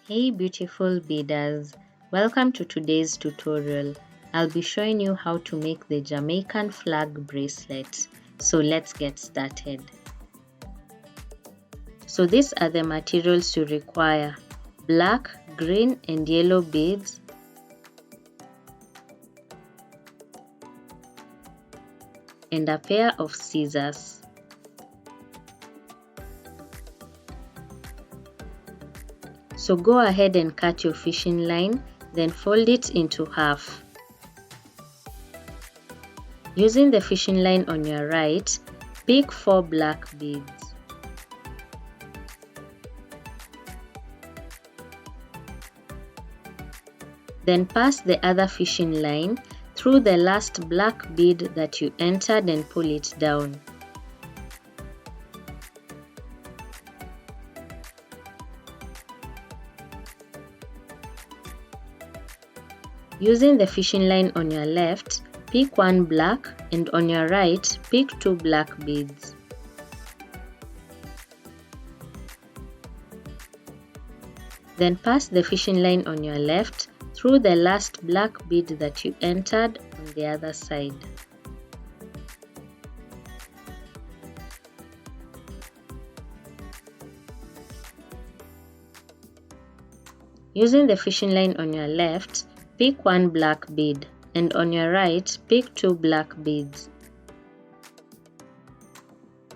Hey beautiful beaders, welcome to today's tutorial. I'll be showing you how to make the Jamaican flag bracelet. So let's get started. So these are the materials you require: black, green and yellow beads, and a pair of scissors. So go ahead and cut your fishing line, then fold it into half. Using the fishing line on your right, pick 4 black beads. Then pass the other fishing line through the last black bead that you entered and pull it down. Using the fishing line on your left, pick 1 black and on your right, pick 2 black beads. Then pass the fishing line on your left through the last black bead that you entered on the other side. Using the fishing line on your left, pick 1 black bead and on your right, pick 2 black beads.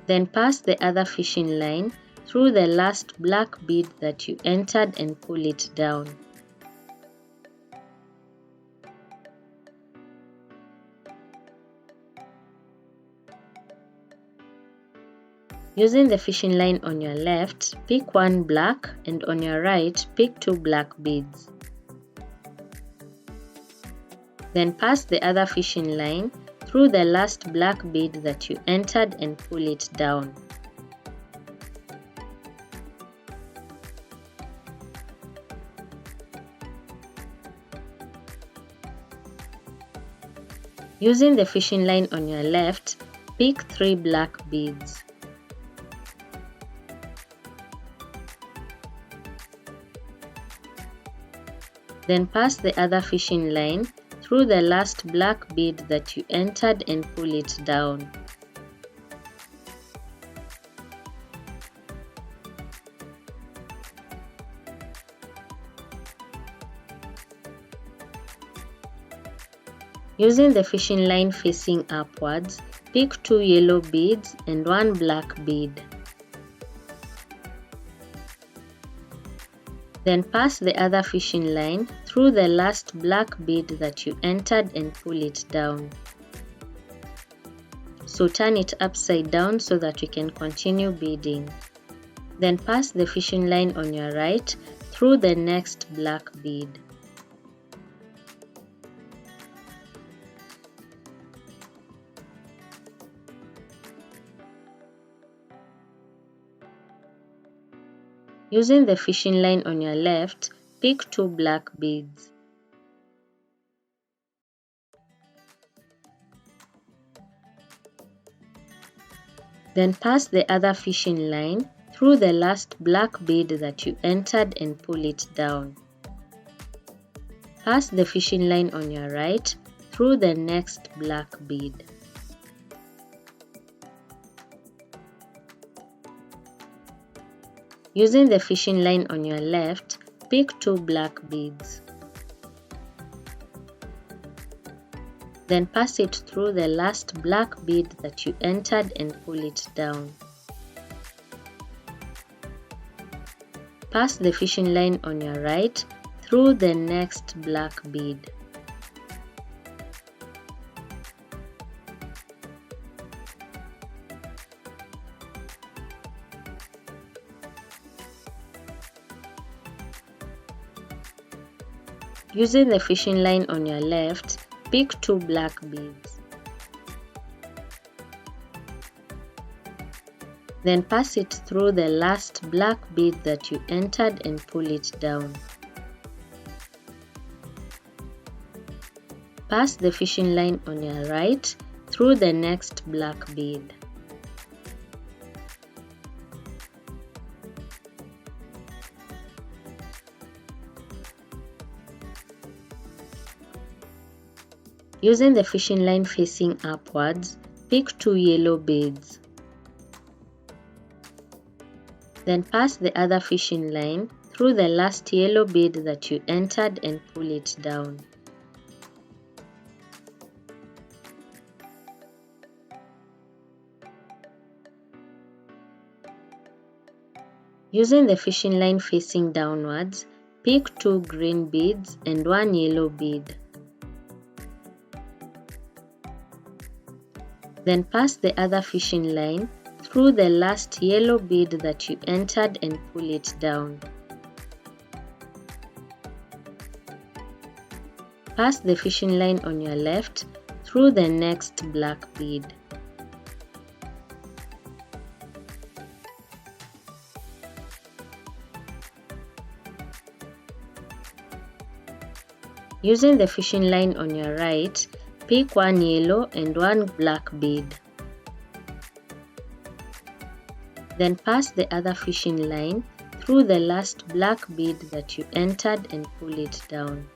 Then pass the other fishing line through the last black bead that you entered and pull it down. Using the fishing line on your left, pick 1 black and on your right, pick 2 black beads. Then pass the other fishing line through the last black bead that you entered and pull it down. Using the fishing line on your left, pick 3 black beads. Then pass the other fishing line through the last black bead that you entered and pull it down. Using the fishing line facing upwards, pick 2 yellow beads and 1 black bead. Then pass the other fishing line through the last black bead that you entered and pull it down. So turn it upside down so that you can continue beading. Then pass the fishing line on your right through the next black bead. Using the fishing line on your left, pick 2 black beads. Then pass the other fishing line through the last black bead that you entered and pull it down. Pass the fishing line on your right through the next black bead. Using the fishing line on your left, pick 2 black beads. Then pass it through the last black bead that you entered and pull it down. Pass the fishing line on your right through the next black bead. Using the fishing line on your left, pick 2 black beads. Then pass it through the last black bead that you entered and pull it down. Pass the fishing line on your right through the next black bead. Using the fishing line facing upwards, pick 2 yellow beads. Then pass the other fishing line through the last yellow bead that you entered and pull it down. Using the fishing line facing downwards, pick 2 green beads and 1 yellow bead. Then pass the other fishing line through the last yellow bead that you entered and pull it down. Pass the fishing line on your left through the next black bead. Using the fishing line on your right, pick 1 yellow and 1 black bead. Then pass the other fishing line through the last black bead that you entered and pull it down.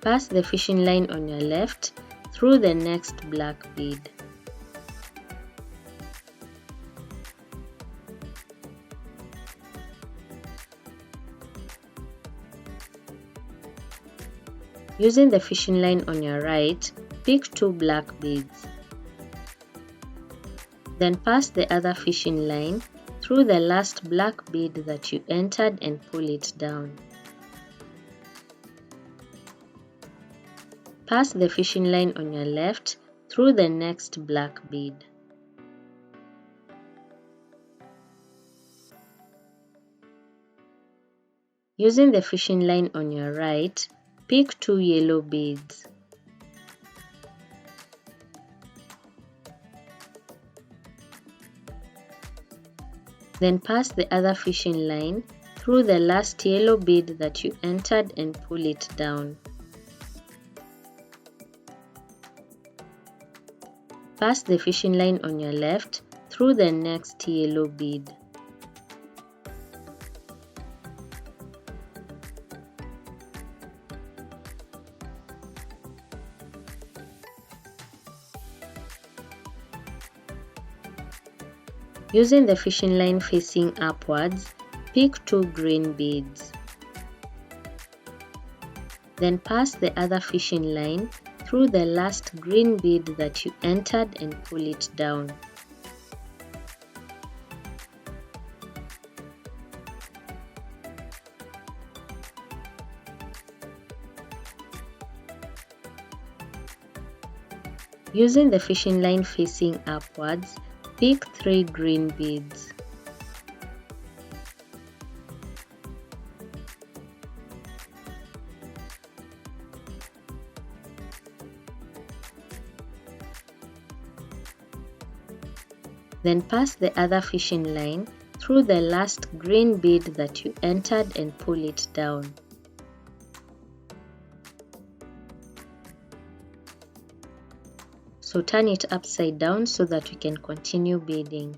Pass the fishing line on your left through the next black bead. Using the fishing line on your right, pick 2 black beads. Then pass the other fishing line through the last black bead that you entered and pull it down. Pass the fishing line on your left through the next black bead. Using the fishing line on your right, pick 2 yellow beads. Then pass the other fishing line through the last yellow bead that you entered and pull it down. Pass the fishing line on your left through the next yellow bead. Using the fishing line facing upwards, pick 2 green beads. Then pass the other fishing line through the last green bead that you entered and pull it down. Using the fishing line facing upwards, pick 3 green beads. Then pass the other fishing line through the last green bead that you entered and pull it down. So turn it upside down so that you can continue beading.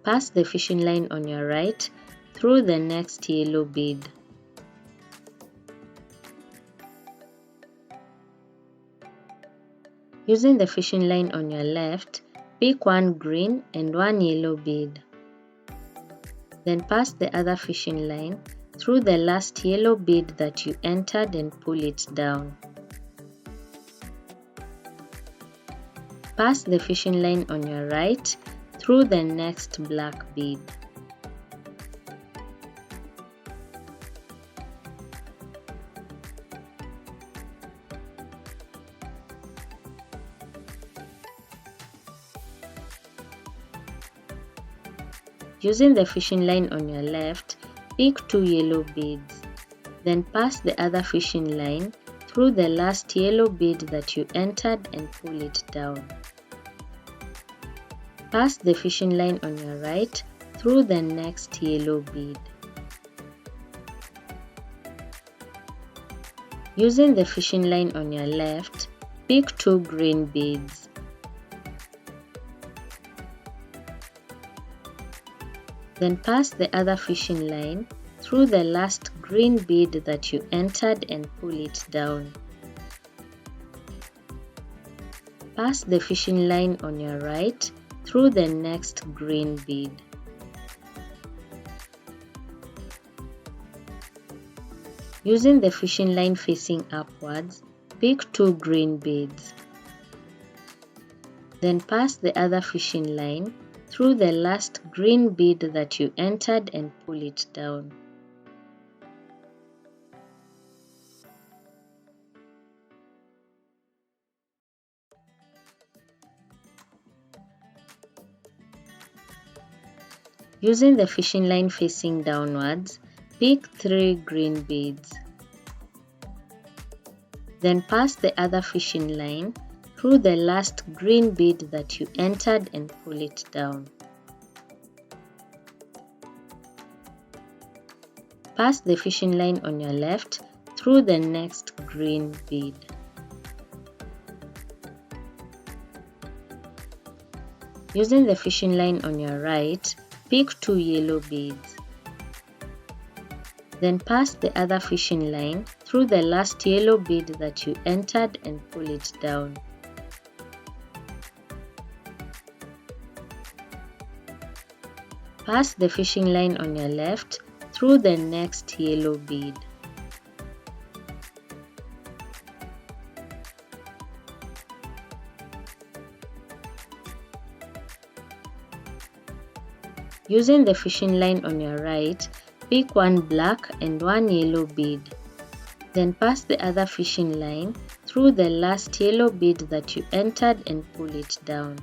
Pass the fishing line on your right through the next yellow bead. Using the fishing line on your left, pick 1 green and 1 yellow bead. Then pass the other fishing line through the last yellow bead that you entered and pull it down. Pass the fishing line on your right through the next black bead. Using the fishing line on your left, pick 2 yellow beads. Then pass the other fishing line through the last yellow bead that you entered and pull it down. Pass the fishing line on your right through the next yellow bead. Using the fishing line on your left, pick 2 green beads. Then pass the other fishing line through the last green bead that you entered and pull it down. Pass the fishing line on your right through the next green bead. Using the fishing line facing upwards, pick 2 green beads. Then pass the other fishing line through the last green bead that you entered and pull it down. Using the fishing line facing downwards, pick 3 green beads. Then pass the other fishing line through the last green bead that you entered and pull it down. Pass the fishing line on your left through the next green bead. Using the fishing line on your right, pick 2 yellow beads. Then pass the other fishing line through the last yellow bead that you entered and pull it down. Pass the fishing line on your left through the next yellow bead. Using the fishing line on your right, pick 1 black and 1 yellow bead. Then pass the other fishing line through the last yellow bead that you entered and pull it down.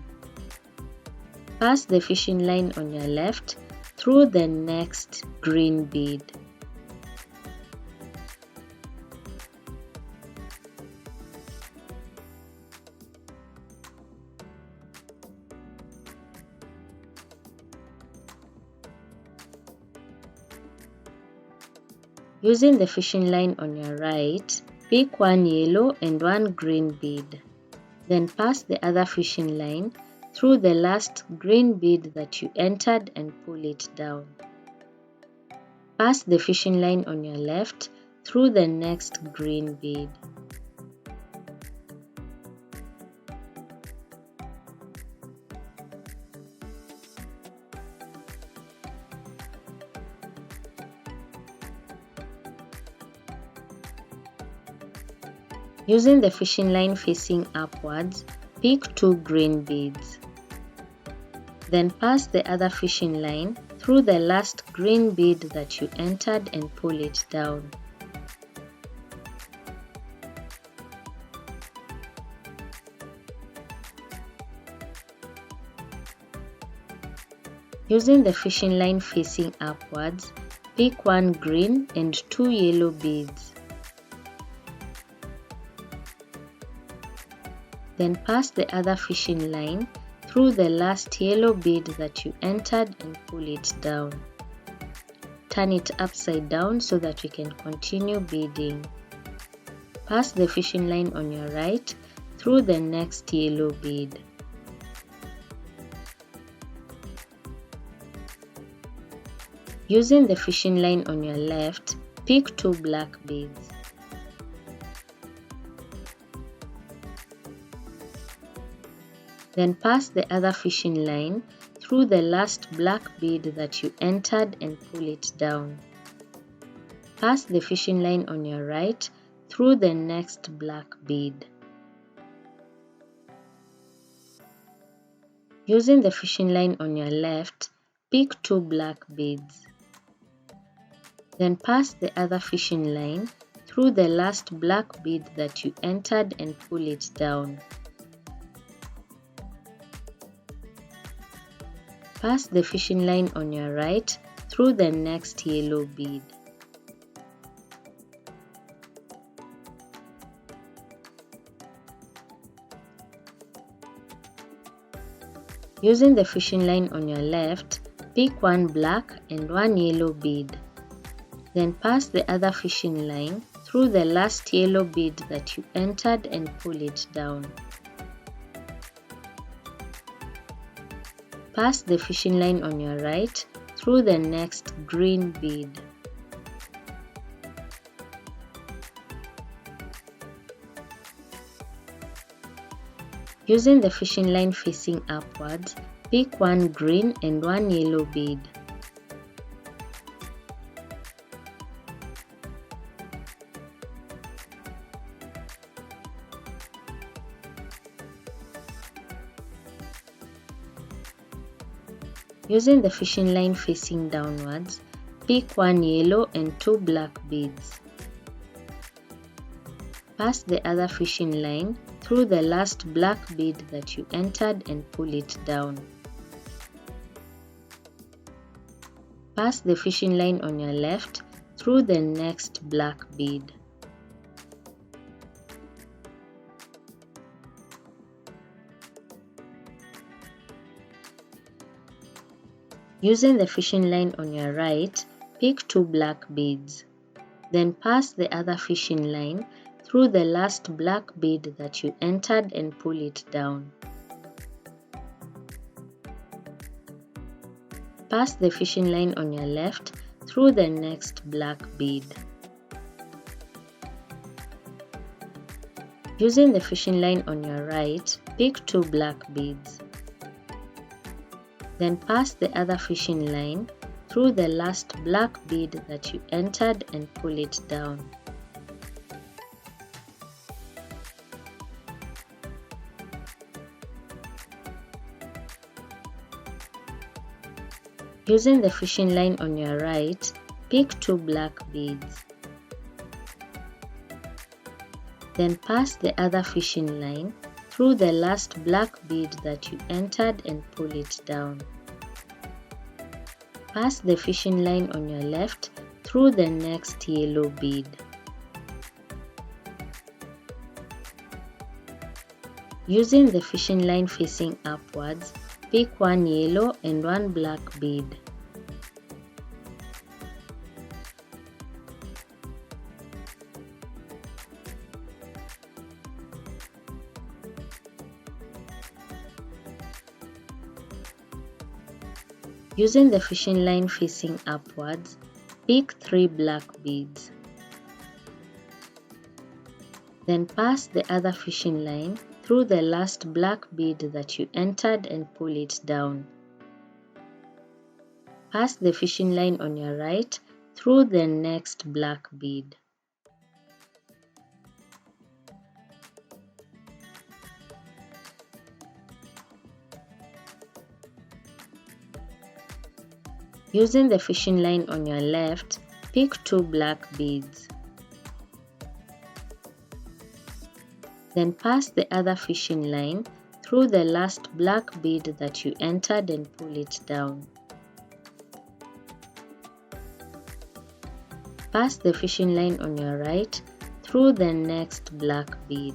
Pass the fishing line on your left through the next green bead. Using the fishing line on your right, pick 1 yellow and 1 green bead. Then pass the other fishing line through the last green bead that you entered and pull it down. Pass the fishing line on your left through the next green bead. Using the fishing line facing upwards, pick 2 green beads. Then pass the other fishing line through the last green bead that you entered and pull it down. Using the fishing line facing upwards, pick 1 green and 2 yellow beads. Then pass the other fishing line through the last yellow bead that you entered and pull it down. Turn it upside down so that you can continue beading. Pass the fishing line on your right through the next yellow bead. Using the fishing line on your left, pick 2 black beads. Then pass the other fishing line through the last black bead that you entered and pull it down. Pass the fishing line on your right through the next black bead. Using the fishing line on your left, pick 2 black beads. Then pass the other fishing line through the last black bead that you entered and pull it down. Pass the fishing line on your right through the next yellow bead. Using the fishing line on your left, pick 1 black and 1 yellow bead. Then pass the other fishing line through the last yellow bead that you entered and pull it down. Pass the fishing line on your right through the next green bead. Using the fishing line facing upwards, pick one green and one yellow bead. Using the fishing line facing downwards, pick one yellow and two black beads. Pass the other fishing line through the last black bead that you entered and pull it down. Pass the fishing line on your left through the next black bead. Using the fishing line on your right, pick two black beads. Then pass the other fishing line through the last black bead that you entered and pull it down. Pass the fishing line on your left through the next black bead. Using the fishing line on your right, pick two black beads. Then pass the other fishing line through the last black bead that you entered and pull it down. Using the fishing line on your right, pick two black beads. Then pass the other fishing line through the last black bead that you entered and pull it down. Pass the fishing line on your left through the next yellow bead. Using the fishing line facing upwards, pick one yellow and one black bead. Using the fishing line facing upwards, pick three black beads. Then pass the other fishing line through the last black bead that you entered and pull it down. Pass the fishing line on your right through the next black bead. Using the fishing line on your left, pick two black beads. Then pass the other fishing line through the last black bead that you entered and pull it down. Pass the fishing line on your right through the next black bead.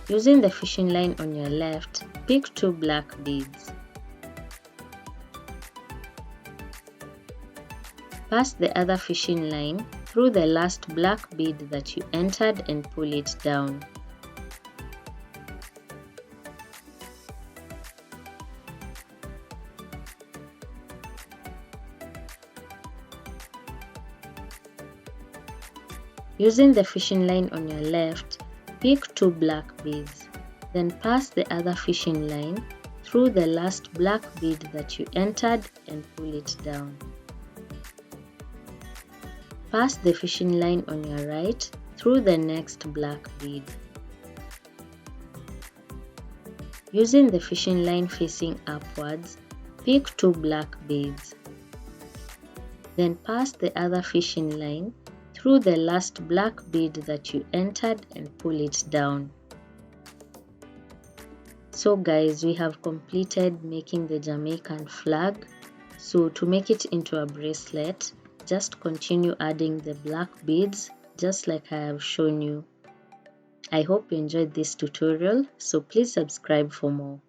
Using the fishing line on your left, pick two black beads. Pass the other fishing line through the last black bead that you entered and pull it down. Using the fishing line on your left, pick two black beads. Then pass the other fishing line through the last black bead that you entered and pull it down. Pass the fishing line on your right through the next black bead. Using the fishing line facing upwards, pick two black beads. Then pass the other fishing line through the last black bead that you entered and pull it down. So guys, we have completed making the Jamaican flag. So to make it into a bracelet, just continue adding the black beads just like I have shown you. I hope you enjoyed this tutorial, so please subscribe for more.